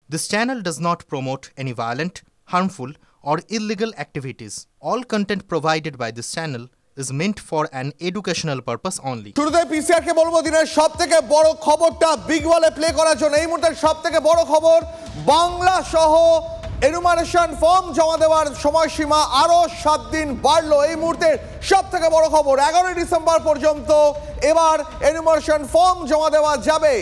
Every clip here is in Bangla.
This channel does not promote any violent, harmful, or illegal activities. All content provided by this channel is meant for an educational purpose only. শুরুতে পিসিআর কে বলবো দিনের সবথেকে বড় খবরটা বিগ ওয়ালে প্লে করার জন্য। এই মুহূর্তের সবথেকে বড় খবর, বাংলা সহ এনুমারেশন ফর্ম জমা দেওয়ার সময়সীমা আরো 7 দিন বাড়লো। এই মুহূর্তের সবথেকে বড় খবর, 11 ডিসেম্বর পর্যন্ত এবার এনুমারেশন ফর্ম জমা দেওয়া যাবে।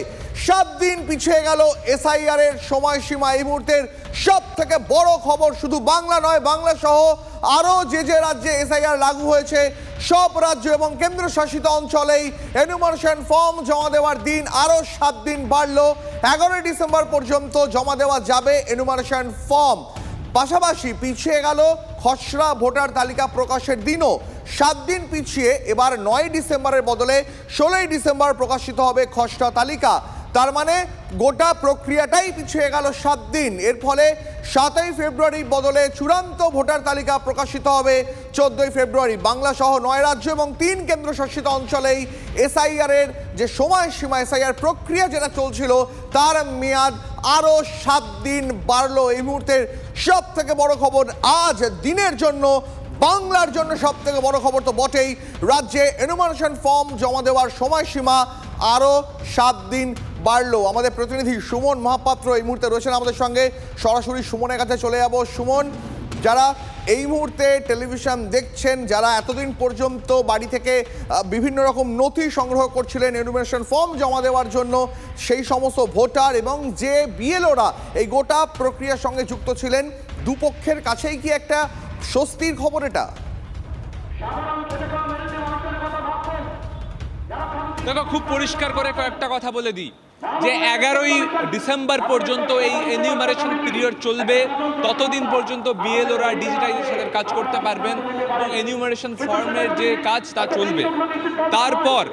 7 দিন পিছিয়ে গেল এসআইআর এর সময়সীমা। এই মুহূর্তের সবথেকে বড় খবর, শুধু বাংলা নয়, বাংলা সহ আরো যে রাজ্যে এসআইআর লাগু হয়েছে সব রাজ্য এবং কেন্দ্রশাসিত অঞ্চলেই এনুমারেশন ফর্ম জমা দেওয়ার দিন আরো 7 দিন বাড়লো। 11 ডিসেম্বর পর্যন্ত জমা দেওয়া যাবে এনুমারেশন ফর্ম। পাশাপাশি পিছিয়ে গেল খসড়া ভোটার তালিকা প্রকাশের দিনও। 7 দিন পিছিয়ে এবার 9 ডিসেম্বরের বদলে 16 ডিসেম্বর প্রকাশিত হবে খসড়া তালিকা। তার মানে গোটা প্রক্রিয়াটাই পিছিয়ে গেল 7 দিন। এর ফলে 7ই ফেব্রুয়ারি বদলে চূড়ান্ত ভোটার তালিকা প্রকাশিত হবে 14ই ফেব্রুয়ারি। বাংলা সহ 9 রাজ্য এবং 3 কেন্দ্রশাসিত অঞ্চলেই এসআইআর এর যে সময়সীমা, এসআইআর প্রক্রিয়া যেটা চলছিল তার মেয়াদ আরো 7 দিন বাড়লো। এই মুহূর্তের সব থেকে বড় খবর, আজ দিনের জন্য বাংলার জন্য সব থেকে বড় খবর তো বটেই, রাজ্যে এনুমারেশন ফর্ম জমা দেওয়ার সময়সীমা আরো 7 দিন বাড়লো। আমাদের প্রতিনিধি সুমন মহাপাত্র এই মুহূর্তে রয়েছেন আমাদের সঙ্গে, সরাসরি সুমনের কাছে চলে যাব। সুমন, যারা এই মুহূর্তে টেলিভিশন দেখছেন, যারা এতদিন পর্যন্ত বাড়ি থেকে বিভিন্ন রকম নথি সংগ্রহ করছিলেন এনুমারেশন ফর্ম জমা দেওয়ার জন্য, সেই সমস্ত ভোটার এবং যে বিএলওরা এই গোটা প্রক্রিয়ার সঙ্গে যুক্ত ছিলেন, দুপক্ষের কাছেই কি একটা স্বস্তির খবর এটা? দেখো, খুব পরিষ্কার করে কয়েকটা কথা বলে দিই যে 11ই ডিসেম্বর পর্যন্ত এই এনিউমারেশন পিরিয়ড চলবে। ততদিন পর্যন্ত বিএলওরা ডিজিটাইজেশনের কাজ করতে পারবেন এবং এনিউমারেশন ফর্মের যে কাজ তা চলবে। তারপর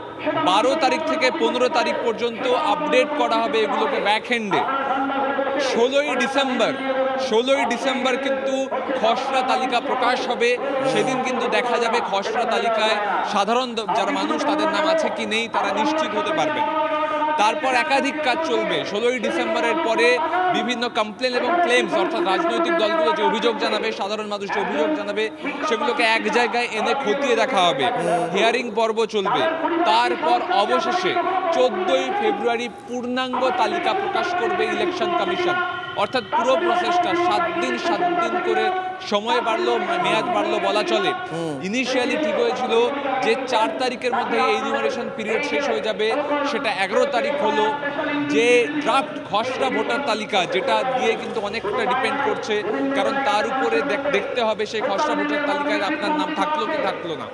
12 তারিখ থেকে 15 তারিখ পর্যন্ত আপডেট করা হবে এগুলোকে ব্যাকহ্যান্ডে। 16ই ডিসেম্বর কিন্তু খসড়া তালিকা প্রকাশ হবে। সেদিন কিন্তু দেখা যাবে খসড়া তালিকায় সাধারণ যারা মানুষ তাদের নাম আছে কি নেই তারা নিশ্চিত হতে পারবেন। তারপর একাধিক কাজ চলবে। 16ই ডিসেম্বরের পরে বিভিন্ন কমপ্লেন এবং ক্লেমস, অর্থাৎ রাজনৈতিক দলগুলো যে অভিযোগ জানাবে, সাধারণ মানুষ যে অভিযোগ জানাবে, সেগুলোকে এক জায়গায় এনে খতিয়ে দেখা হবে। হিয়ারিং পর্ব চলবে। তারপর অবশেষে 14ই ফেব্রুয়ারি পূর্ণাঙ্গ তালিকা প্রকাশ করবে ইলেকশন কমিশন। অর্থাৎ পুরো প্রসেসটা 7 দিন করে সময় বাড়লো, মেয়াদ বাড়লো বলা চলে। ইনিশিয়ালি ঠিক হয়েছিল যে 4 তারিখের মধ্যে এই এনুমারেশন পিরিয়ড শেষ হয়ে যাবে, সেটা 11 তারিখ হলো। যে ড্রাফট খসড়া ভোটার তালিকা, যেটা দিয়ে কিন্তু অনেকটা ডিপেন্ড করছে, কারণ তার উপরে দেখতে হবে সেই খসড়া ভোটার তালিকায় আপনার নাম থাকলো কি থাকলো না।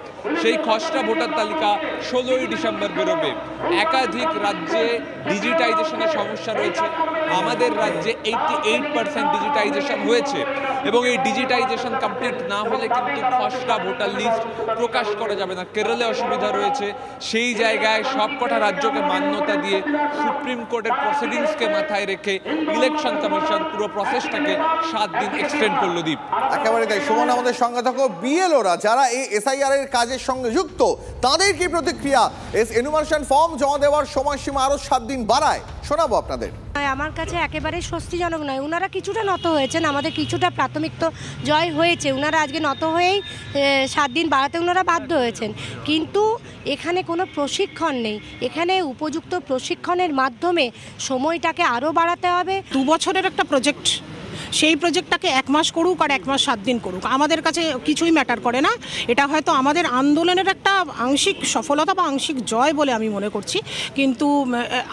সেই খসড়া ভোটার তালিকা 16ই ডিসেম্বর বেরোবে। একাধিক রাজ্যে ডিজিটাইজেশনের সমস্যা রয়েছে। আমাদের রাজ্যে 88% ডিজিটাইজেশন হয়েছে এবং এই ডিজিটাইজেশন কমপ্লিট না হলে কিন্তু খসড়া ভোটার লিস্ট প্রকাশ করা যাবে না। কেরলে অসুবিধা রয়েছে। সেই জায়গায় সবকটা রাজ্যকে মান্যতা দিয়ে সুপ্রিম কোর্টের প্রসিডিংসকে মাথায় রেখে ইলেকশন কমিশন পুরো প্রসেসটাকে 7 দিন এক্সটেন্ড করলো। দ্বীপ, একেবারে তাই। সুমন, আমাদের সঙ্গে থাকো। বিএলওরা যারা এই এসআইআর এর কাজের সঙ্গে যুক্ত, তাদের কি প্রতিক্রিয়া? এনুমারেশন ফর্ম জমা দেওয়ার সময়সীমা আরো 7 দিন বাড়ায়, শোনাবো আপনাদের। আমার কাছে একেবারে স্বস্তিজনক নয়। ওনারা কিছুটা নত হয়েছেন, আমাদের কিছুটা প্রাথমিক তো জয় হয়েছে। ওনারা আজকে নত হয়েই 7 দিন বাড়াতে ওনারা বাধ্য হয়েছেন। কিন্তু এখানে কোনো প্রশিক্ষণ নেই। এখানে উপযুক্ত প্রশিক্ষণের মাধ্যমে সময়টাকে আরও বাড়াতে হবে। 2 বছরের একটা প্রজেক্ট, সেই প্রজেক্টটাকে 1 মাস করুক আর 1 মাস 7 দিন করুক, আমাদের কাছে কিছুই ম্যাটার করে না। এটা হয়তো আমাদের আন্দোলনের একটা আংশিক সফলতা বা আংশিক জয় বলে আমি মনে করছি। কিন্তু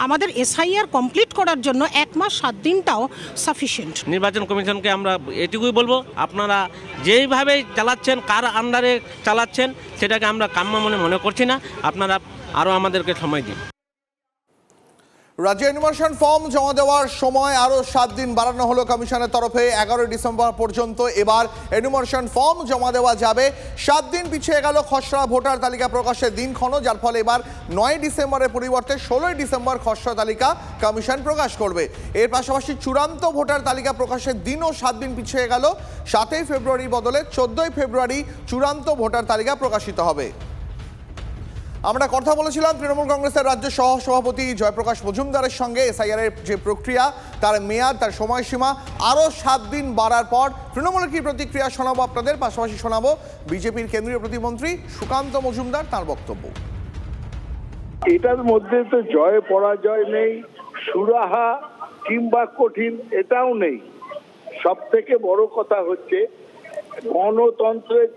আমাদের এসআইআর কমপ্লিট করার জন্য 1 মাস 7 দিনটাও সাফিসিয়েন্ট। নির্বাচন কমিশনকে আমরা এটুকুই বলবো, আপনারা যেইভাবে চালাচ্ছেন, কার আন্ডারে চালাচ্ছেন, সেটাকে আমরা কাম্য মনে করছি না। আপনারা আরও আমাদেরকে সময় দিন। রাজ্যে এনুমারেশন ফর্ম জমা দেওয়ার সময় আরো 7 দিন বাড়ানো হলো কমিশনের তরফে। 11 ডিসেম্বর পর্যন্ত এবার এনুমারেশন ফর্ম জমা দেওয়া যাবে। 7 দিন পিছিয়ে গেল খসড়া ভোটার তালিকা প্রকাশের দিনক্ষণ, যার ফলে এবার 9 ডিসেম্বরের পরিবর্তে 16 ডিসেম্বর খসড়া তালিকা কমিশন প্রকাশ করবে। এর পাশাপাশি চূড়ান্ত ভোটার তালিকা প্রকাশের দিনও 7 দিন পিছিয়ে গেল। 7ই ফেব্রুয়ারি বদলে 14ই ফেব্রুয়ারি চূড়ান্ত ভোটার তালিকা প্রকাশিত হবে। আমরা কথা বলেছিলাম তৃণমূল কংগ্রেসের রাজ্য সহ সভাপতি জয়প্রকাশ মজুমদারের সঙ্গে এসআইআর এর যে প্রক্রিয়া, তার মেয়াদ, তার সময়সীমা আরও 7 দিন বাড়ার পর তৃণমূলের কি প্রতিক্রিয়া শোনাবো আপনাদের, পাশাপাশি শোনাবো বিজেপির কেন্দ্রীয় প্রতিমন্ত্রী সুকান্ত মজুমদার তার বক্তব্য। এটার মধ্যে তো জয় পরাজয় নেই, সুরাহা কিংবা কঠিন এটাও নেই। সব থেকে বড় কথা হচ্ছে গণতন্ত্রের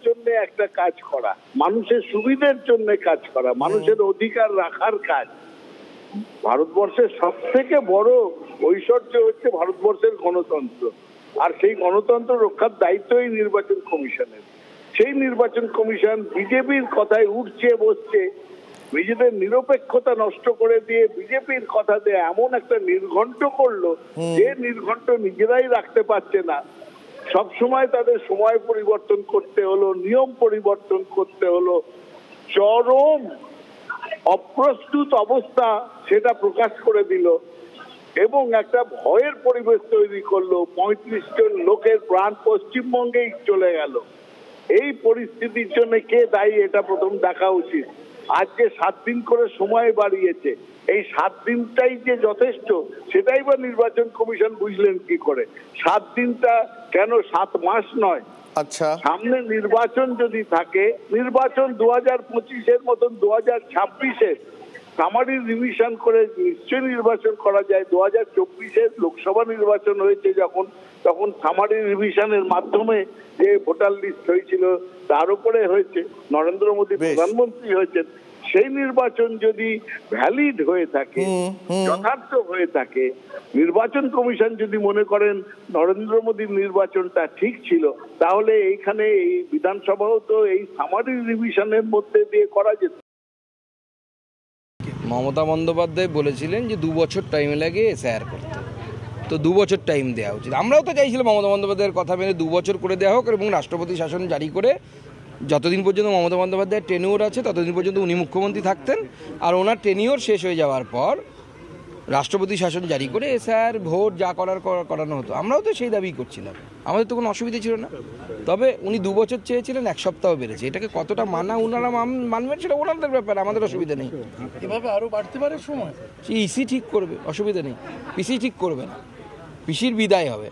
জন্য একটা কাজ করা, মানুষের সুবিধার জন্য কাজ করা, মানুষের অধিকার রাখার কাজ। ভারতবর্ষের সব থেকে বড় ঐশ্বর্য হচ্ছে ভারতবর্ষের গণতন্ত্র, আর সেই গণতন্ত্র রক্ষার দায়িত্ব এই নির্বাচন কমিশনের। সেই নির্বাচন কমিশন বিজেপির কথায় উঠছে বসছে, নিজেদের নিরপেক্ষতা নষ্ট করে দিয়ে বিজেপির কথাতে এমন একটা নির্ঘণ্ট করলো যে নির্ঘণ্ট নিজেরাই রাখতে পারছে না। সব সময় তাদের সময় পরিবর্তন করতে হলো, নিয়ম পরিবর্তন করতে হলো, চরম অপ্রস্তুত অবস্থা সেটা প্রকাশ করে দিল এবং একটা ভয়ের পরিবেশ তৈরি করলো। 35 জন লোকের প্রাণ পশ্চিমবঙ্গেই চলে গেল। এই পরিস্থিতির জন্য কে দায়ী এটা প্রথম দেখা উচিত। আজকে 7 দিন করে সময় বাড়িয়েছে, এই 7 দিনটাই যে যথেষ্ট সেটাই বা নির্বাচন কমিশন বুঝলেন কি করে? 7 দিনটা কেন 7 মাস নয়? আচ্ছা, সামনে নির্বাচন যদি থাকে, নির্বাচন 2025-এর মতন 2026-এর সামারি রিভিশন করে নিশ্চয়ই নির্বাচন করা যায়। 2024-এর লোকসভা নির্বাচন হয়েছে যখন, তখন সামারি রিভিশনের মাধ্যমে যে ভোটার লিস্ট হয়েছিল তার উপরে হয়েছে, নরেন্দ্র মোদী প্রধানমন্ত্রী হয়েছেন। সেই নির্বাচন যদি ভ্যালিড হয়ে থাকে, যথার্থ হয়ে থাকে, নির্বাচন কমিশন যদি মনে করেন নরেন্দ্র মোদীর নির্বাচনটা ঠিক ছিল, তাহলে এইখানে এই বিধানসভাও তো এই সামারি রিভিশনের মধ্যে দিয়ে করা যেত। মমতা বন্দ্যোপাধ্যায় বলেছিলেন যে 2 বছর টাইম লাগে এসআইআর করতে, তো 2 বছর টাইম দেওয়া উচিত। আমরাও তো চাইছিলাম মমতা বন্দ্যোপাধ্যায়ের কথা মেনে 2 বছর করে দেওয়া হোক এবং রাষ্ট্রপতি শাসন জারি করে যতদিন পর্যন্ত মমতা বন্দ্যোপাধ্যায়ের টেনিওর আছে ততদিন পর্যন্ত উনি মুখ্যমন্ত্রী থাকতেন, আর ওনার টেনিওর শেষ হয়ে যাওয়ার পর রাষ্ট্রপতি শাসন জারি করে এসআইআর ভোট যা করানো হতো। আমরাও তো সেই দাবি করছিলাম, আমাদের তো কোনো অসুবিধা ছিল না। তবে উনি 2 বছর চেয়েছিলেন, 1 সপ্তাহ বেড়েছে। এটাকে কতটা ওনারা মানবেন সেটা ওনাদের ব্যাপার, আমাদের অসুবিধা নেই। এভাবে আরও বাড়তে পারে সময়, ইসি ঠিক করবে, অসুবিধা নেই। পিসি ঠিক করবে না, পিসির বিদায় হবে।